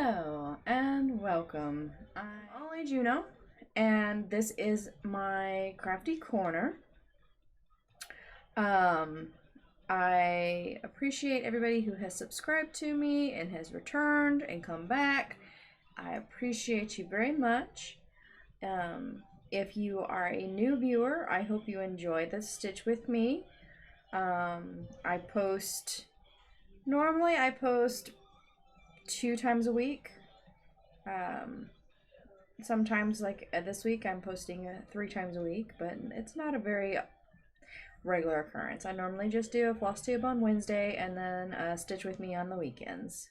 Hello and welcome. I'm Ollie Juno, and this is my crafty corner. I appreciate everybody who has subscribed to me and has returned and come back. I appreciate you very much. If you are a new viewer, I hope you enjoy this stitch with me. Normally I post 2 times a week. Sometimes, like this week, I'm posting 3 times a week, but it's not a very regular occurrence. I normally just do a floss tube on Wednesday and then a stitch with me on the weekends.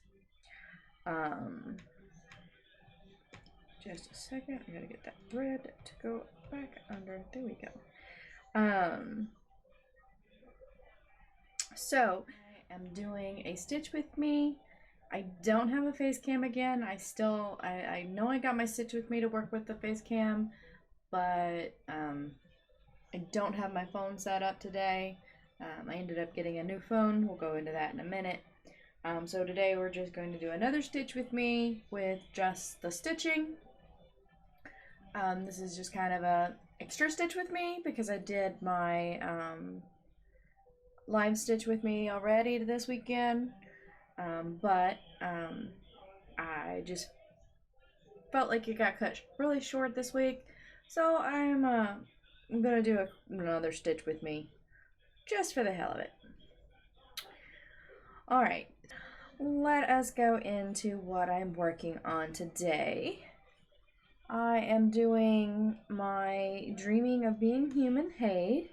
Just a second, I gotta get that thread to go back under. There we go. So I am doing a stitch with me. I don't have a face cam again. I know I got my stitch with me to work with the face cam, but I don't have my phone set up today. I ended up getting a new phone. We'll go into that in a minute. So today we're just going to do another stitch with me with just the stitching. This is just kind of a extra stitch with me because I did my live stitch with me already this weekend. But I just felt like it got cut really short this week, so I'm gonna do another stitch with me just for the hell of it. Alright, let us go into what I'm working on today. I am doing my Dreaming of Being Human Hay.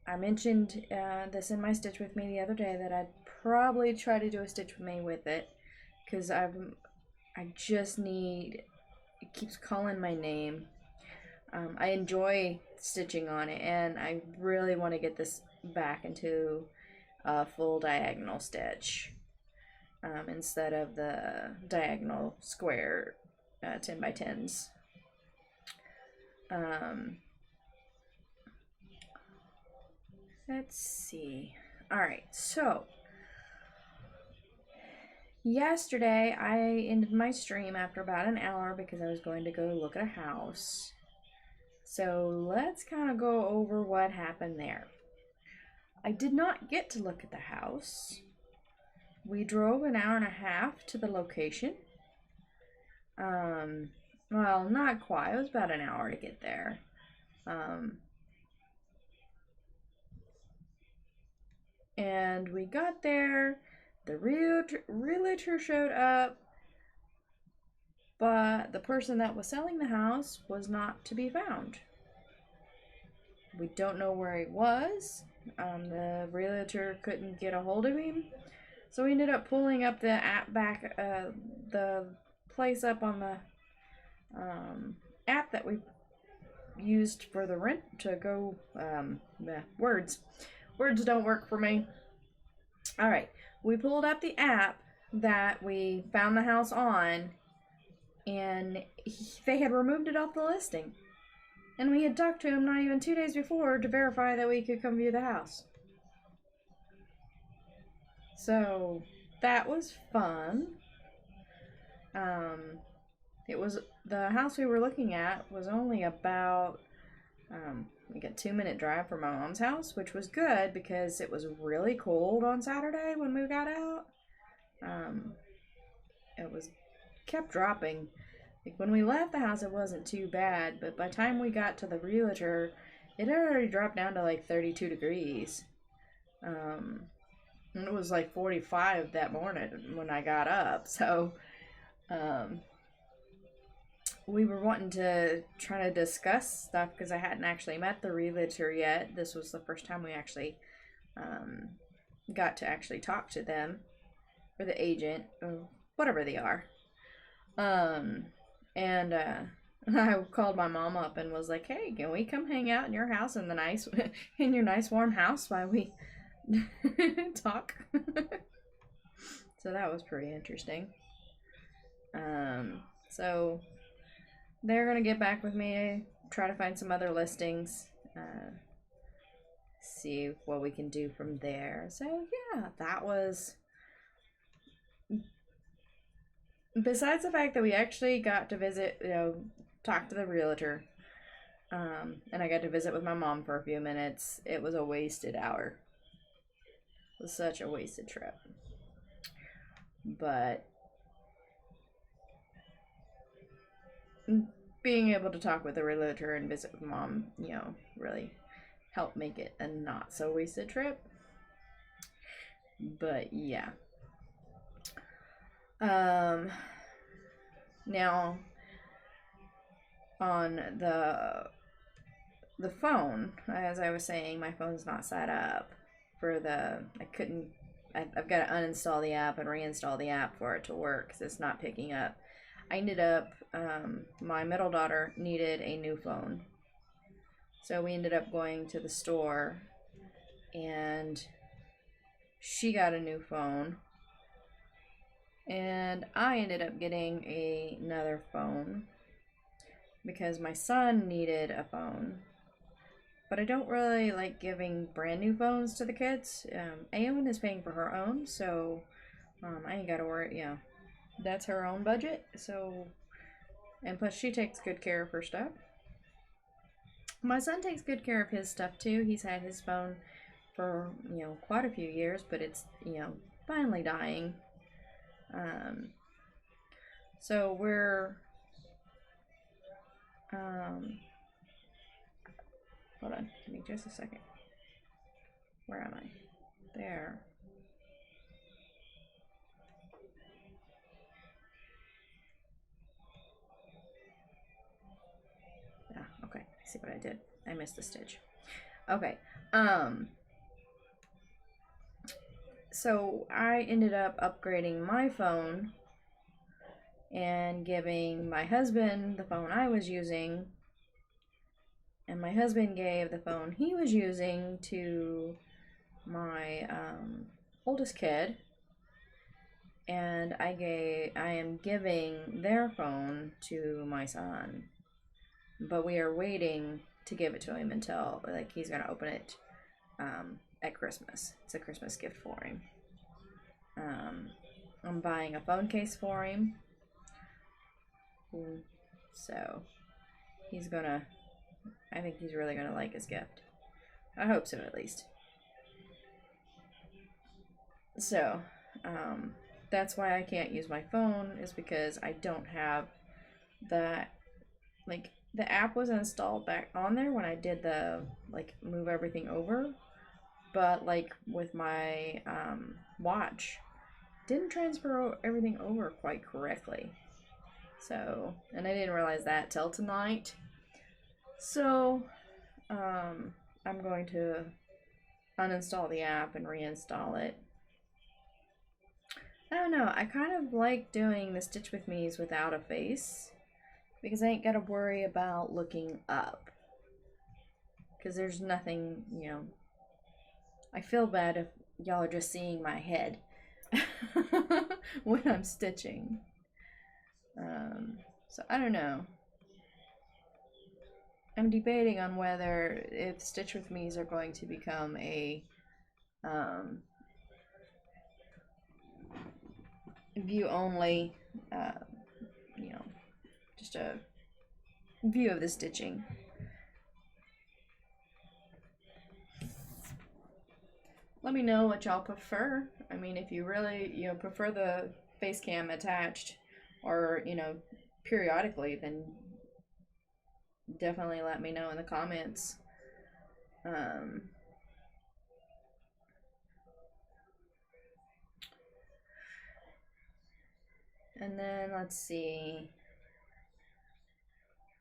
I mentioned this in my stitch with me the other day that I'd probably try to do a stitch with me with it because I just need, it keeps calling my name. I enjoy stitching on it, and I really want to get this back into a full diagonal stitch instead of the diagonal square 10 by 10s. Let's see. Alright, so yesterday I ended my stream after about an hour because I was going to go look at a house. So let's kind of go over what happened there. I did not get to look at the house. We drove an hour and a half to the location. Well, not quite. It was about an hour to get there. And we got there, the realtor showed up, but the person that was selling the house was not to be found. We don't know where he was. The realtor couldn't get a hold of him, so we ended up pulling up the app back, the place up on the app that we used for the rent to go, Words don't work for me. Alright, we pulled up the app that we found the house on, and they had removed it off the listing. And we had talked to him not even 2 days before to verify that we could come view the house. So that was fun. The house we were looking at was only about like a 2-minute drive from my mom's house, which was good because it was really cold on Saturday when we got out. It kept dropping. Like when we left the house, it wasn't too bad, but by the time we got to the realtor, it had already dropped down to like 32 degrees. And it was like 45 that morning when I got up, so we were wanting to try to discuss stuff because I hadn't actually met the realtor yet. This was the first time we actually got to actually talk to them, or the agent, or whatever they are. And I called my mom up and was like, "Hey, can we come hang out in your house in your nice warm house while we talk?" So that was pretty interesting. So they're gonna get back with me, try to find some other listings, see what we can do from there. So yeah, that was besides the fact that we actually got to visit, talk to the realtor, and I got to visit with my mom for a few minutes, it was a wasted hour. It was such a wasted trip. But being able to talk with the realtor and visit with mom, really helped make it a not so wasted trip. But yeah. Now on the phone, as I was saying, my phone's not set up for I've got to uninstall the app and reinstall the app for it to work because it's not picking up. I ended up, my middle daughter needed a new phone. So we ended up going to the store and she got a new phone. And I ended up getting another phone because my son needed a phone. But I don't really like giving brand new phones to the kids. Aowen is paying for her own, so I ain't gotta worry. That's her own budget. So, and plus she takes good care of her stuff. My son takes good care of his stuff too. He's had his phone for quite a few years, but it's finally dying. So we're hold on, give me just a second. Where am I? There. Yeah, okay. I see what I did. I missed the stitch. Okay. So I ended up upgrading my phone and giving my husband the phone I was using, and my husband gave the phone he was using to my oldest kid, and I am giving their phone to my son, but we are waiting to give it to him until he's gonna open it at Christmas. It's a Christmas gift for him. I'm buying a phone case for him. So I think he's really gonna like his gift. I hope so, at least. So, that's why I can't use my phone, is because I don't have that, the app was installed back on there when I did the, move everything over, but, with my, watch, didn't transfer everything over quite correctly. So, and I didn't realize that till tonight. So, I'm going to uninstall the app and reinstall it. I don't know, I kind of like doing the Stitch With Me's without a face because I ain't gotta worry about looking up. Because there's nothing, I feel bad if y'all are just seeing my head when I'm stitching. So I don't know. I'm debating on whether if Stitch With Me's are going to become a view only, just a view of the stitching. Let me know what y'all prefer. I mean, if you really, prefer the face cam attached or, periodically, then definitely let me know in the comments. And then let's see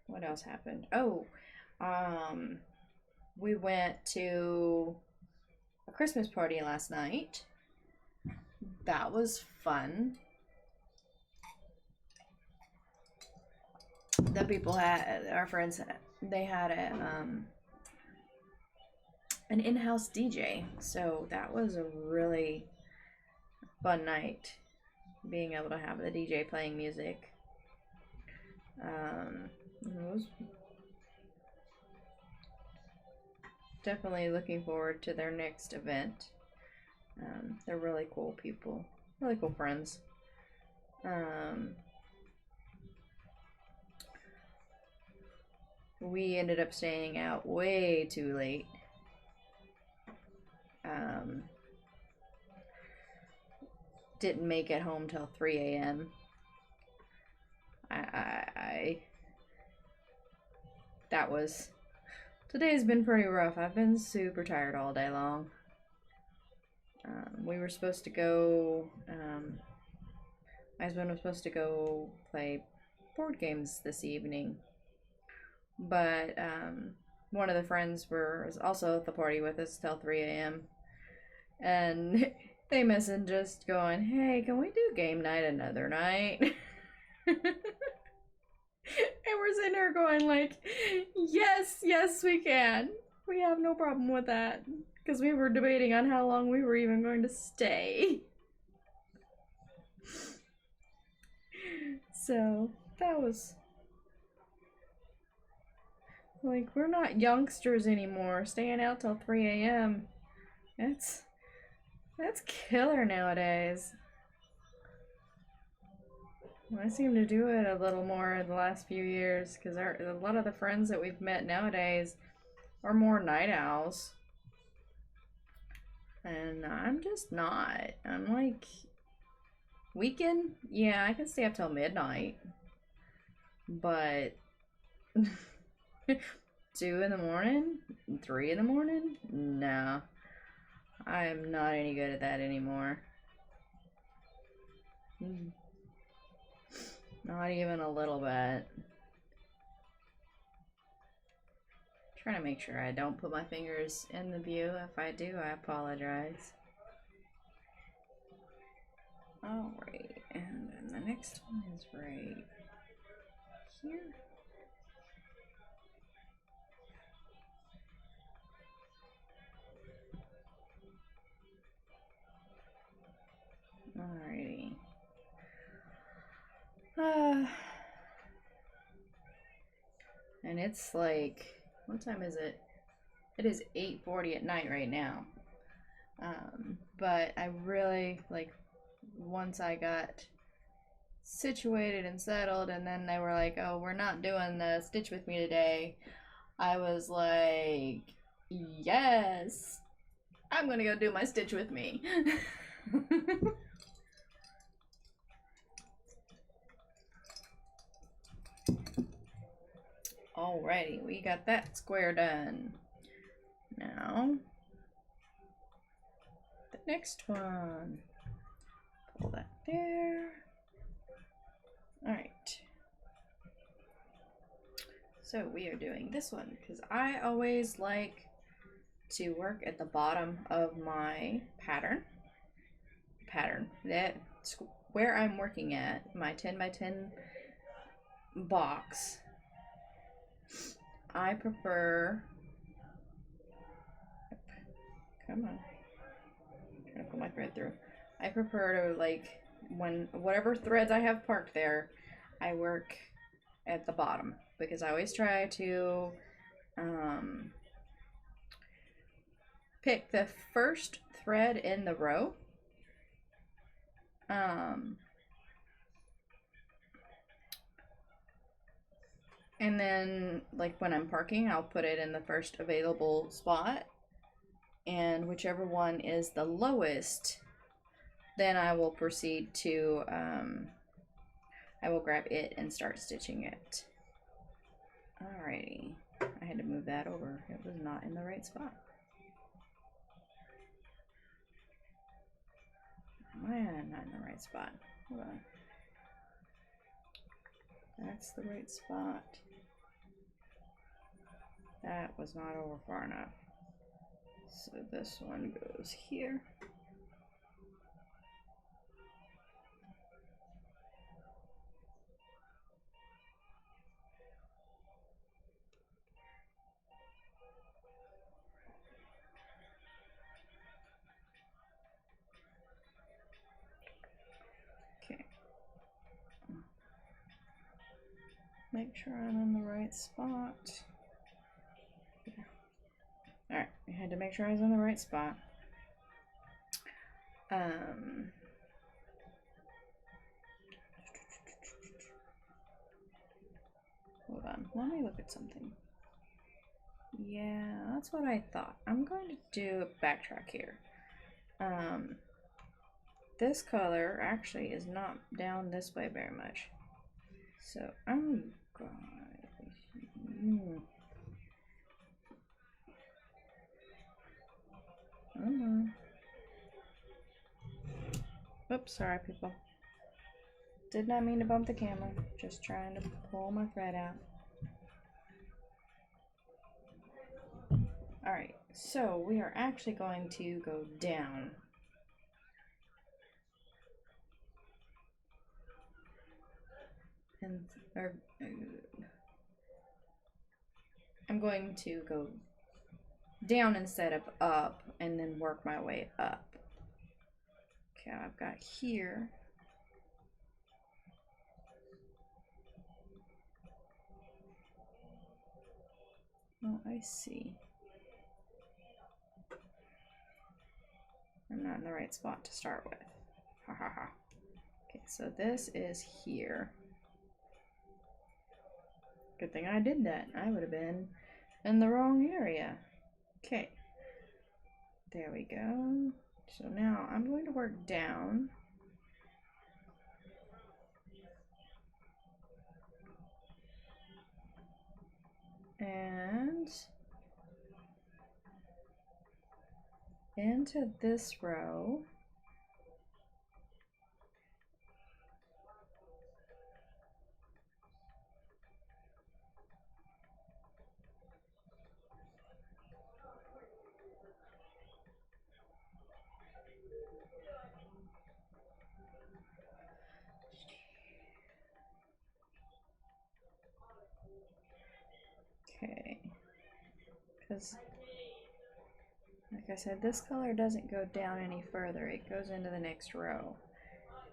what else happened. Oh, we went to a Christmas party last night. That was fun. The people our friends, they had an in-house DJ, so that was a really fun night, being able to have the DJ playing music. Definitely looking forward to their next event. They're really cool people, really cool friends. We ended up staying out way too late. Didn't make it home till 3 a.m. Today's been pretty rough. I've been super tired all day long. We were supposed to go, my husband was supposed to go play board games this evening, but one of the friends was also at the party with us till 3 a.m. and they messaged us going, hey, can we do game night another night? And we're sitting there going like, yes, we can. We have no problem with that. Because we were debating on how long we were even going to stay. So, that was... like, we're not youngsters anymore. Staying out till 3 a.m. That's killer nowadays. I seem to do it a little more in the last few years because a lot of the friends that we've met nowadays are more night owls. And I'm just not. I'm like, weekend? Yeah, I can stay up till midnight. But 2 in the morning? 3 in the morning? No. I'm not any good at that anymore. Not even a little bit. Trying to make sure I don't put my fingers in the view. If I do, I apologize. Alright, and then the next one is right here. Alrighty. And it's like, what time is it? It is 8:40 at night right now. But I really, like, once I got situated and settled, and then they were like, oh, we're not doing the Stitch with me today, I was like, yes, I'm gonna go do my Stitch with me. Alrighty, we got that square done. Now, the next one. Pull that there. Alright. So we are doing this one because I always like to work at the bottom of my pattern. That's where I'm working at, my 10 by 10 box. I prefer, come on, I'm trying to pull my thread through. I prefer to, like, when whatever threads I have parked there, I work at the bottom because I always try to pick the first thread in the row. And then, like, when I'm parking, I'll put it in the first available spot. And whichever one is the lowest, then I will proceed to, I will grab it and start stitching it. Alrighty. I had to move that over. It was not in the right spot. Why am I not in the right spot? Hold on. That's the right spot. That was not over far enough. So this one goes here. Okay. Make sure I'm in the right spot. Alright, I had to make sure I was in the right spot. on. Let me look at something. Yeah, that's what I thought. I'm going to do a backtrack here. This color actually is not down this way very much. So I'm going... Oops, sorry people. Did not mean to bump the camera. Just trying to pull my thread out. Alright, so we are actually going to go down. And I'm going to go down instead of up and then work my way up. Okay, I've got here. Oh, I see. I'm not in the right spot to start with. Ha ha ha. Okay, so this is here. Good thing I did that. I would have been in the wrong area. Okay. There we go. So now I'm going to work down. And into this row. Okay, because like I said, this color doesn't go down any further. It goes into the next row.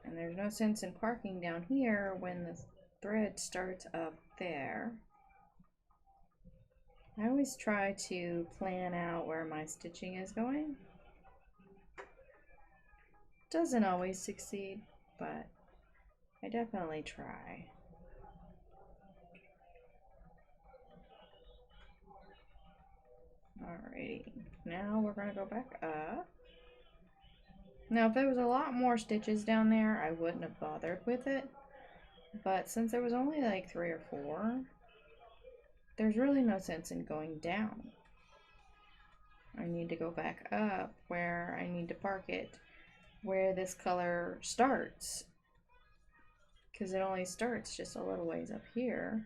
And there's no sense in parking down here when the thread starts up there. I always try to plan out where my stitching is going. Doesn't always succeed, but I definitely try. Alrighty, now we're gonna go back up. Now if there was a lot more stitches down there, I wouldn't have bothered with it. But since there was only like 3 or 4, there's really no sense in going down. I need to go back up where I need to park it, where this color starts. Because it only starts just a little ways up here.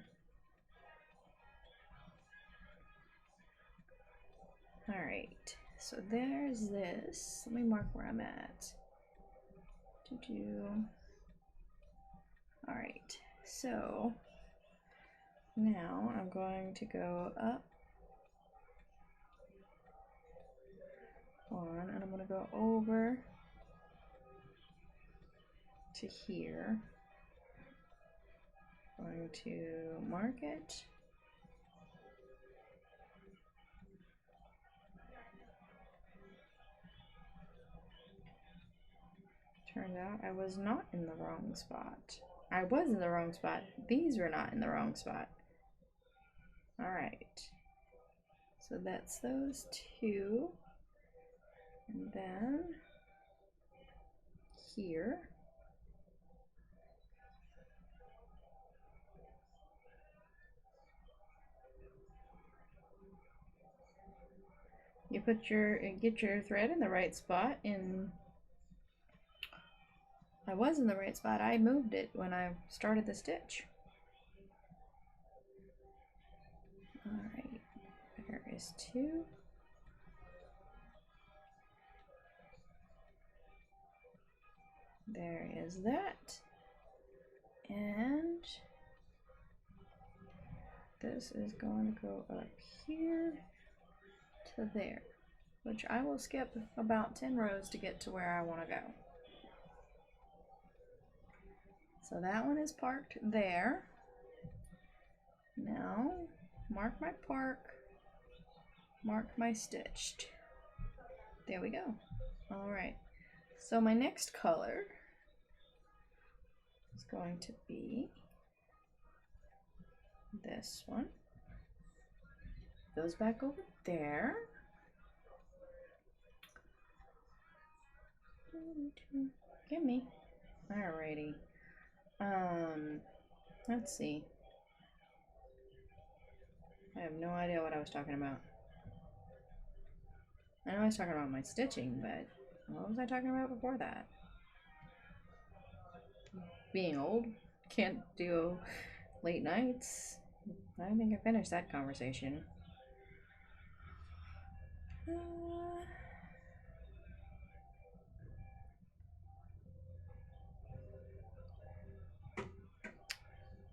Alright, so there's this. Let me mark where I'm at. Alright, so now I'm going to go up one, and I'm going to go over to here. Going to mark it. Turned out I was not in the wrong spot. I was in the wrong spot. These were not in the wrong spot. Alright. So that's those two. And then here. You get your thread in the right spot, and I was in the right spot. I moved it when I started the stitch. Alright, there is 2. There is that. And this is going to go up here to there, which I will skip about 10 rows to get to where I want to go. So that one is parked there. Now, mark my park, mark my stitched. There we go. Alright, so my next color is going to be this one goes back over there. Gimme. Alrighty. Let's see. I have no idea what I was talking about. I know I was talking about my stitching, but what was I talking about before that? Being old? Can't do late nights? I think I finished that conversation.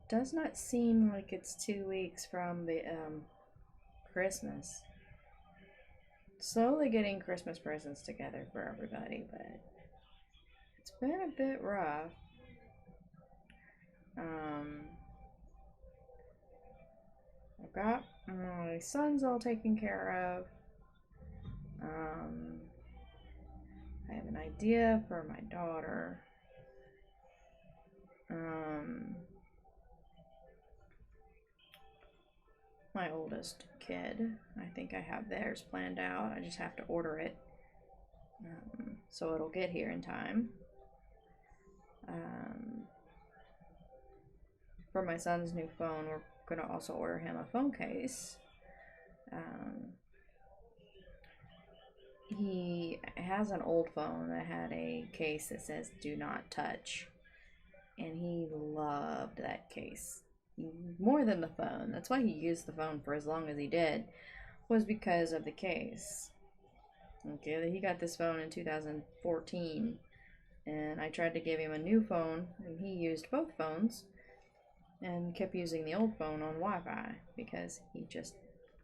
Does not seem like it's 2 weeks from the Christmas. Slowly getting Christmas presents together for everybody, but it's been a bit rough. I've got my sons all taken care of. I have an idea for my daughter. My oldest kid, I think I have theirs planned out. I just have to order it. So it'll get here in time. For my son's new phone, we're going to also order him a phone case. He has an old phone that had a case that says "Do not touch," and he loved that case more than the phone. That's why he used the phone for as long as he did, was because of the case. Okay, he got this phone in 2014, and I tried to give him a new phone, and he used both phones and kept using the old phone on Wi-Fi because he just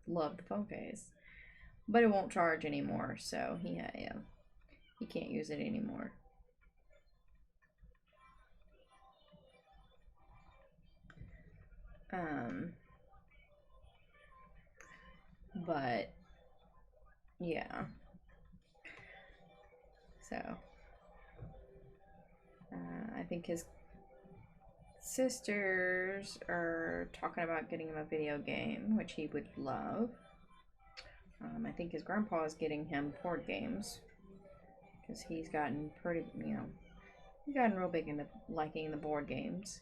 loved the phone case. But it won't charge anymore, so he can't use it anymore. But yeah. So I think his sisters are talking about getting him a video game, which he would love. I think his grandpa is getting him board games because he's gotten pretty, he's gotten real big into liking the board games.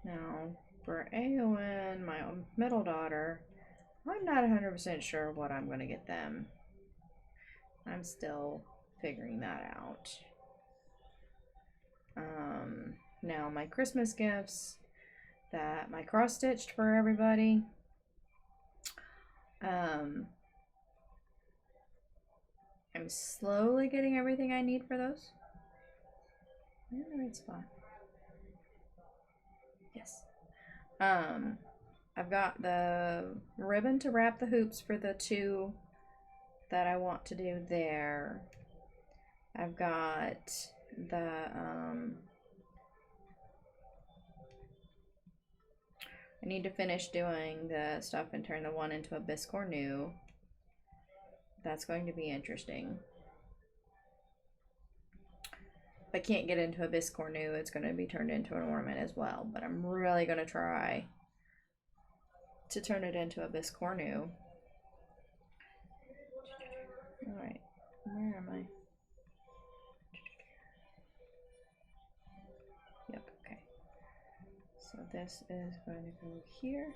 Now, for Aowen, my middle daughter, I'm not 100% sure what I'm going to get them. I'm still figuring that out. Now, my Christmas gifts that my cross-stitched for everybody. I'm slowly getting everything I need for those. I'm in the right spot. Yes. I've got the ribbon to wrap the hoops for the 2 that I want to do there. I've got the I need to finish doing the stuff and turn the one into a bisque cornu. That's going to be interesting. If I can't get into a bisque cornu, it's going to be turned into an ornament as well. But I'm really going to try to turn it into a bisque cornu. Alright, where am I? Yep, okay. So this is going to go here.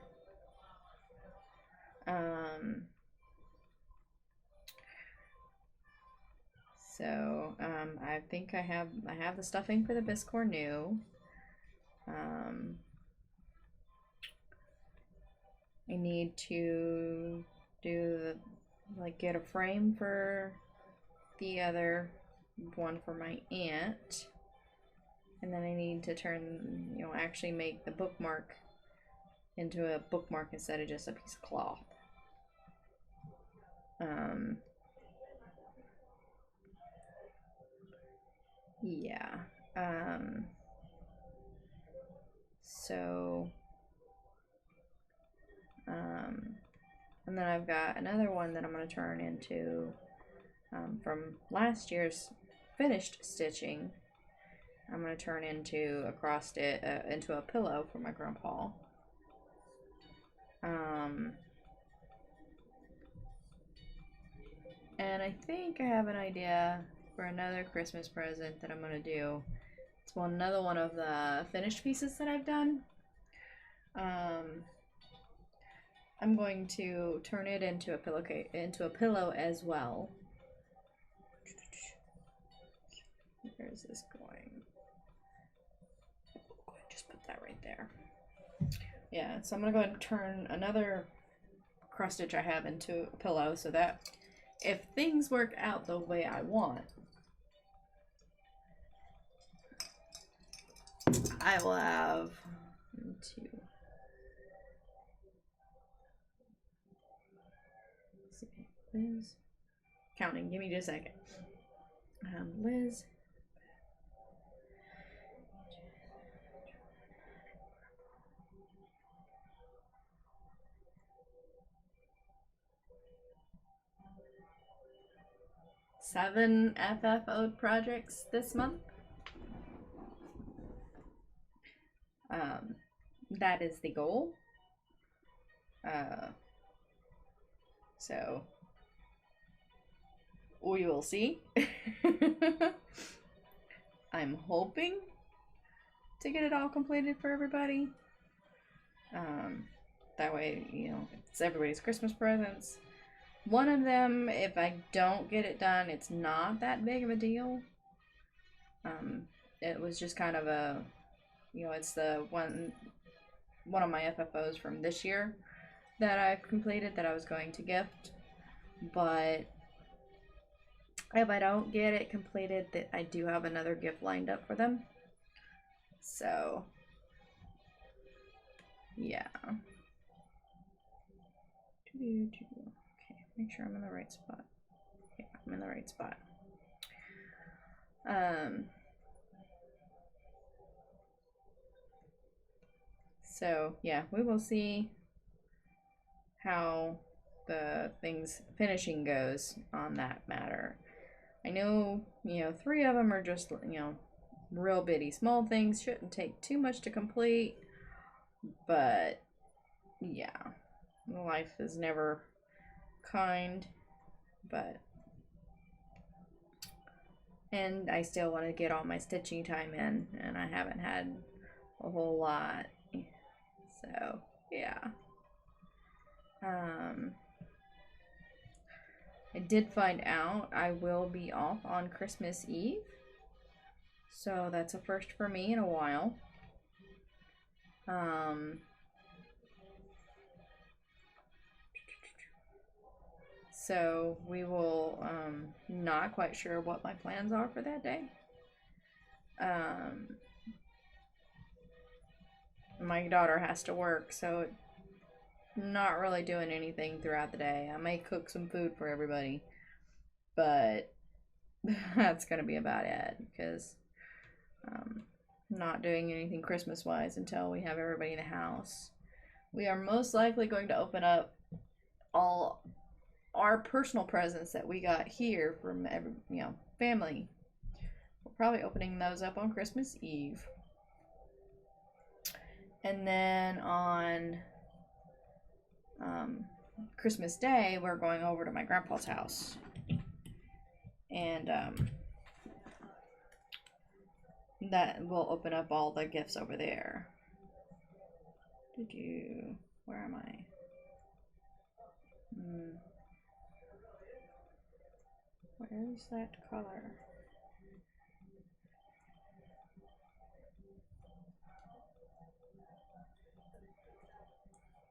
So I think I have the stuffing for the bisque cornu. I need to do get a frame for the other one for my aunt, and then I need to turn, actually make the bookmark into a bookmark instead of just a piece of cloth. Yeah. So and then I've got another one that I'm going to turn into from last year's finished stitching. I'm going to turn into into a pillow for my grandpa. And I think I have an idea for another Christmas present that I'm going to do. It's another one of the finished pieces that I've done. I'm going to turn it into a pillow as well. Where is this going? Just put that right there. Yeah, so I'm gonna go ahead and turn another cross stitch I have into a pillow so that if things work out the way I want, I will have 1, 2. Let's see, Liz. Counting, give me just a second. Liz. Seven FFO projects this month. That is the goal. So we will see. I'm hoping to get it all completed for everybody. That way, you know, it's everybody's Christmas presents. One of them, if I don't get it done, it's not that big of a deal. It was just kind of a, you know, it's the one of my FFOs from this year that I've completed that I was going to gift. But if I don't get it completed, that I do have another gift lined up for them. So, yeah. Okay, make sure I'm in the right spot. Yeah, I'm in the right spot. So yeah, we will see how the finishing goes on that matter. I know, you know, 3 of them are just, you know, real bitty small things, shouldn't take too much to complete, but yeah, life is never kind, and I still want to get all my stitching time in, and I haven't had a whole lot, so yeah. I did find out I will be off on Christmas Eve, so that's a first for me in a while. So we will, not quite sure what my plans are for that day. My daughter has to work, so not really doing anything throughout the day. I may cook some food for everybody, but that's gonna be about it, because not doing anything Christmas wise until we have everybody in the house. We are most likely going to open up all our personal presents that we got here from family. We're probably opening those up on Christmas Eve, and then on Christmas Day we're going over to my grandpa's house, and that will open up all the gifts over there. Where am I? Where's that color?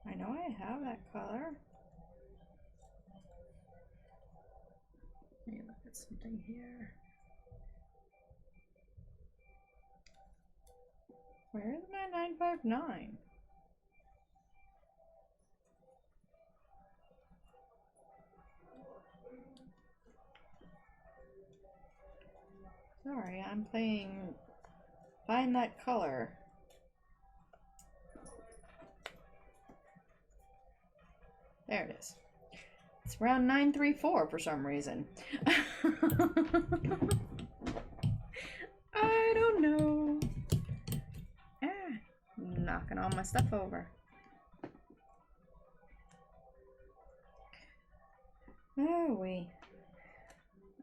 I know I have that color. Let me look at something here. Where is my 959? Sorry, I'm playing Find That Color. There it is. It's around 934 for some reason. I don't know. Ah, knocking all my stuff over. Oh, wait.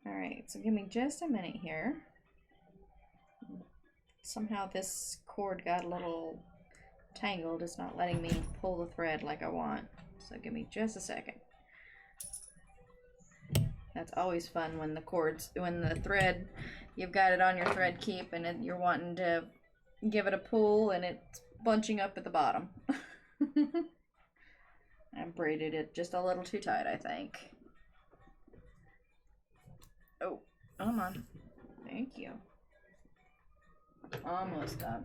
Alright, so give me just a minute here. Somehow this cord got a little tangled. It's not letting me pull the thread like I want. So give me just a second. That's always fun when the thread, you've got it on your thread keep and you're wanting to give it a pull and it's bunching up at the bottom. I braided it just a little too tight, I think. Oh, come on. Thank you. Almost done.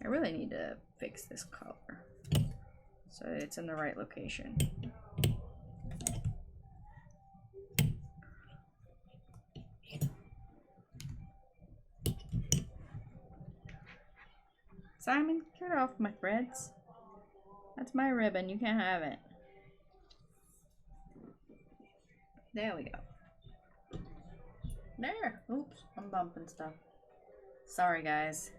I really need to fix this color so it's in the right location. Simon, get off my threads. That's my ribbon. You can't have it. There we go. There. Oops, I'm bumping stuff. Sorry, guys.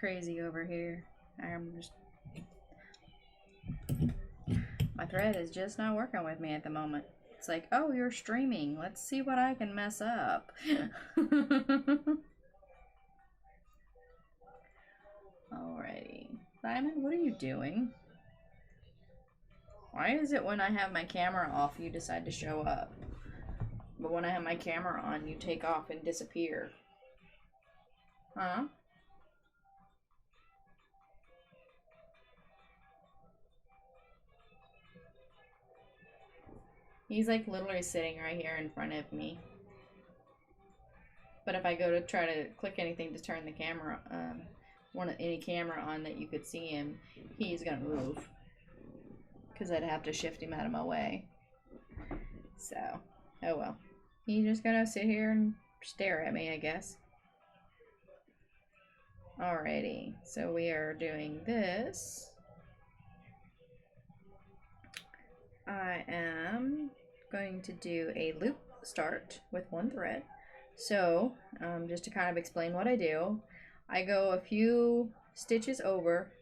Crazy over here. My thread is just not working with me at the moment. It's like, oh, you're streaming. Let's see what I can mess up. Alrighty. Simon, what are you doing? Why is it when I have my camera off, you decide to show up? But when I have my camera on, you take off and disappear? Huh? He's like literally sitting right here in front of me. But if I go to try to click anything to turn the camera, any camera on that you could see him, he's gonna move. Because I'd have to shift him out of my way. So, oh well. He's just gonna sit here and stare at me, I guess. Alrighty, so we are doing this. I am going to do a loop start with one thread. So, just to kind of explain what I do, I go a few stitches over,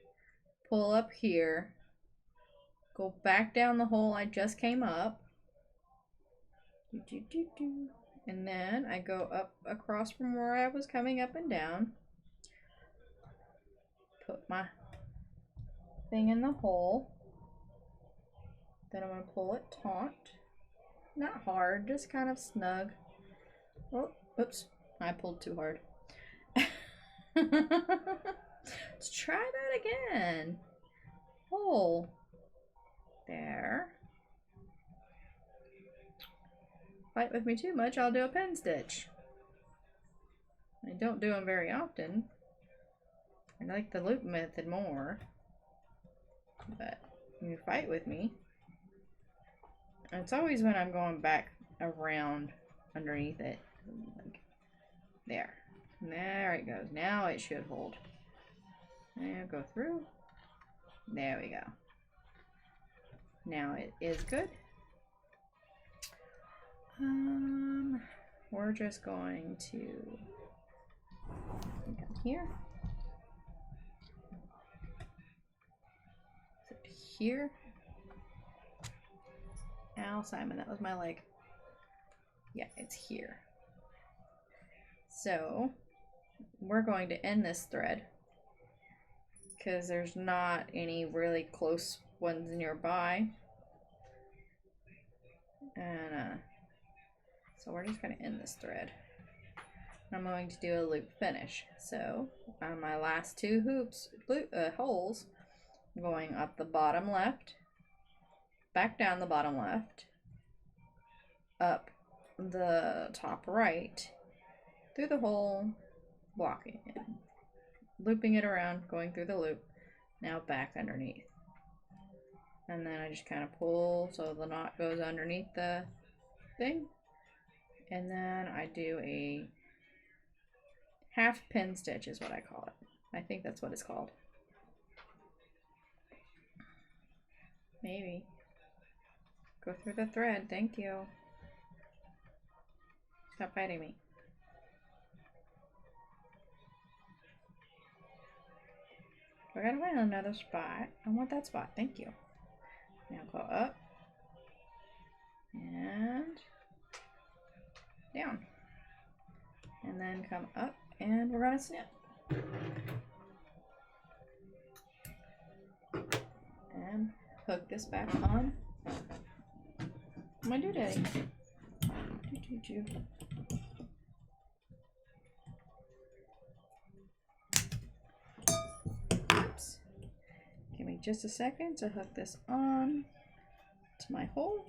pull up here, go back down the hole I just came up, and then I go up across from where I was coming up and down, put my thing in the hole, then I'm going to pull it taut, not hard, just kind of snug. Oh, oops, I pulled too hard. Let's try that again. Hole. There. Fight with me too much, I'll do a pen stitch. I don't do them very often. I like the loop method more. But when you fight with me, it's always when I'm going back around underneath it. Like, there. There it goes. Now it should hold. And go through. There we go. Now it is good. We're just going to come here. Here. Ow, Simon, that was my leg. Yeah, it's here. So, we're going to end this thread because there's not any really close ones nearby. And, so we're just going to end this thread. I'm going to do a loop finish. So, on my last two holes, I'm going up the bottom left, back down the bottom left, up the top right, through the hole, blocking it, looping it around, going through the loop, now back underneath. And then I just kind of pull so the knot goes underneath the thing. And then I do a Half pin stitch is what I call it. I think that's what it's called. Maybe. Go through the thread, thank you. Stop biting me. I gotta find another spot. I want that spot, thank you. Now go up. And down. And then come up and we're gonna snip. And hook this back on my doodaddy. Oops. Give me just a second to hook this on to my hole.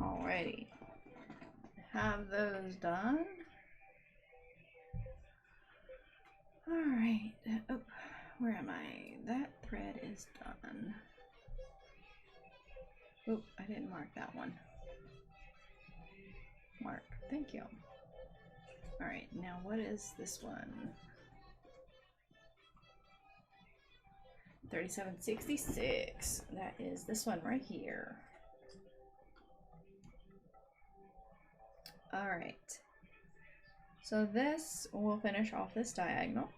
Alrighty. Have those done. Alright. Oh, where am I? That thread is done. Oh, I didn't mark that one. Mark. Thank you. Alright, now what is this one? 3766. That is this one right here. Alright. So this will finish off this diagonal.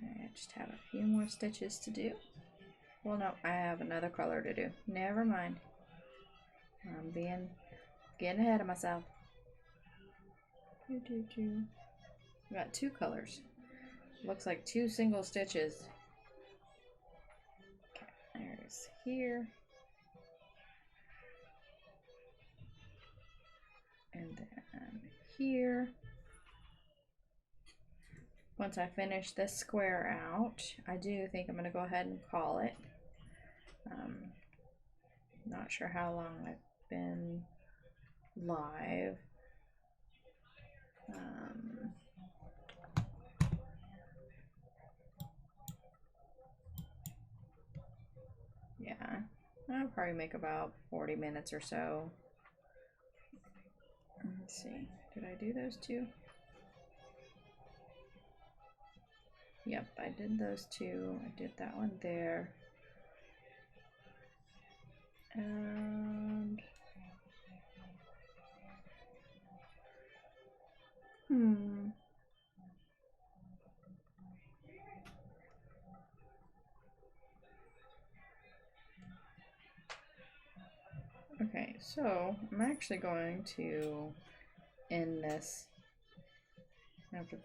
I just have a few more stitches to do. Well, no, I have another color to do. Never mind. I'm getting ahead of myself. I got two colors. Looks like two single stitches. Okay, there's here. And then here. Once I finish this square out, I do think I'm going to go ahead and call it. Not sure how long I've been live. Yeah, I'll probably make about 40 minutes or so. Let's see, did I do those two? Yep, I did those two. I did that one there. And okay, so I'm actually going to end this after